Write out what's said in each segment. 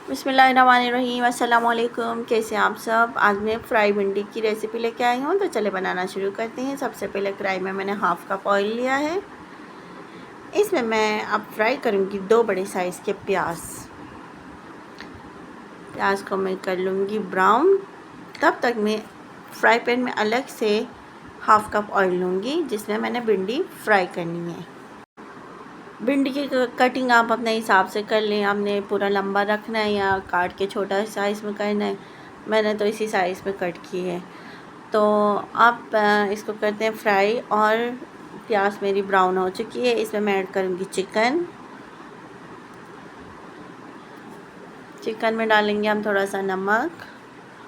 बिस्मिल्लाहिर्रहमानिर्रहीम। अस्सलामुअलैकुम। कैसे हैं आप सब। आज मैं फ्राई भिंडी की रेसिपी लेके आई हूँ, तो चले बनाना शुरू करते हैं। सबसे पहले कढ़ाई में मैंने हाफ़ कप ऑयल लिया है। इसमें मैं अब फ्राई करूँगी 2 बड़े साइज़ के प्याज को मैं कर लूँगी ब्राउन। तब तक मैं फ्राई पैन में अलग से हाफ़ कप ऑयल लूँगी, जिसमें मैंने भिंडी फ्राई करनी है। भिंडी की कटिंग आप अपने हिसाब से कर लें। आपने पूरा लंबा रखना है या काट के छोटा साइज़ में करना है। मैंने तो इसी साइज़ में कट की है। तो आप इसको करते हैं फ्राई। और प्याज मेरी ब्राउन हो चुकी है। इसमें मैं ऐड करूँगी चिकन में डालेंगे हम थोड़ा सा नमक,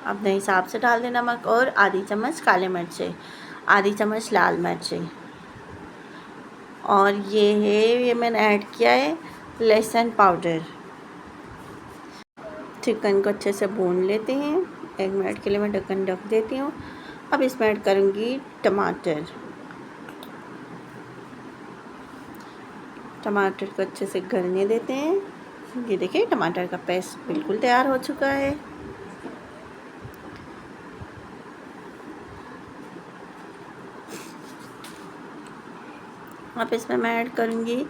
अपने हिसाब से डाल दें नमक, और आधी चम्मच काले मिर्चें, आधी चम्मच लाल मिर्चें, और ये मैंने ऐड किया है लहसुन पाउडर। चिकन को अच्छे से भून लेते हैं। 1 मिनट के लिए मैं ढक्कन ढक देती हूँ। अब इसमें ऐड करूँगी टमाटर को अच्छे से गलने देते हैं। ये देखिए टमाटर का पेस्ट बिल्कुल तैयार हो चुका है। अब इसमें मैं ऐड करूँगी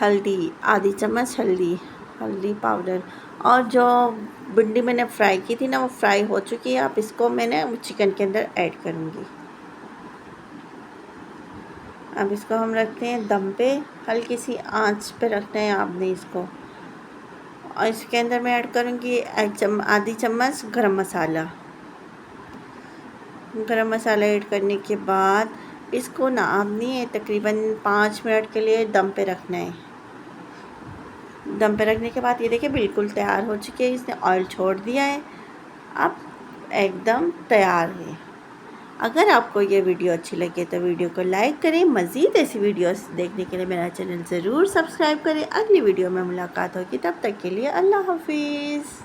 हल्दी, आधी चम्मच हल्दी पाउडर। और जो भिंडी मैंने फ्राई की थी ना, वो फ्राई हो चुकी है। अब इसको मैंने चिकन के अंदर ऐड करूँगी। अब इसको हम रखते हैं दम पे, हल्की सी आंच पे रखना है आपने इसको। और इसके अंदर मैं ऐड करूँगी आधी चम्मच गरम मसाला ऐड करने के बाद इसको ना आपने तकरीबन 5 मिनट के लिए दम पे रखना है। दम पे रखने के बाद ये देखिए बिल्कुल तैयार हो चुकी है। इसने ऑयल छोड़ दिया है, अब एकदम तैयार है। अगर आपको ये वीडियो अच्छी लगे तो वीडियो को लाइक करें। मज़ीद ऐसी वीडियोस देखने के लिए मेरा चैनल ज़रूर सब्सक्राइब करें। अगली वीडियो में मुलाकात होगी, तब तक के लिए अल्लाह हाफिज़।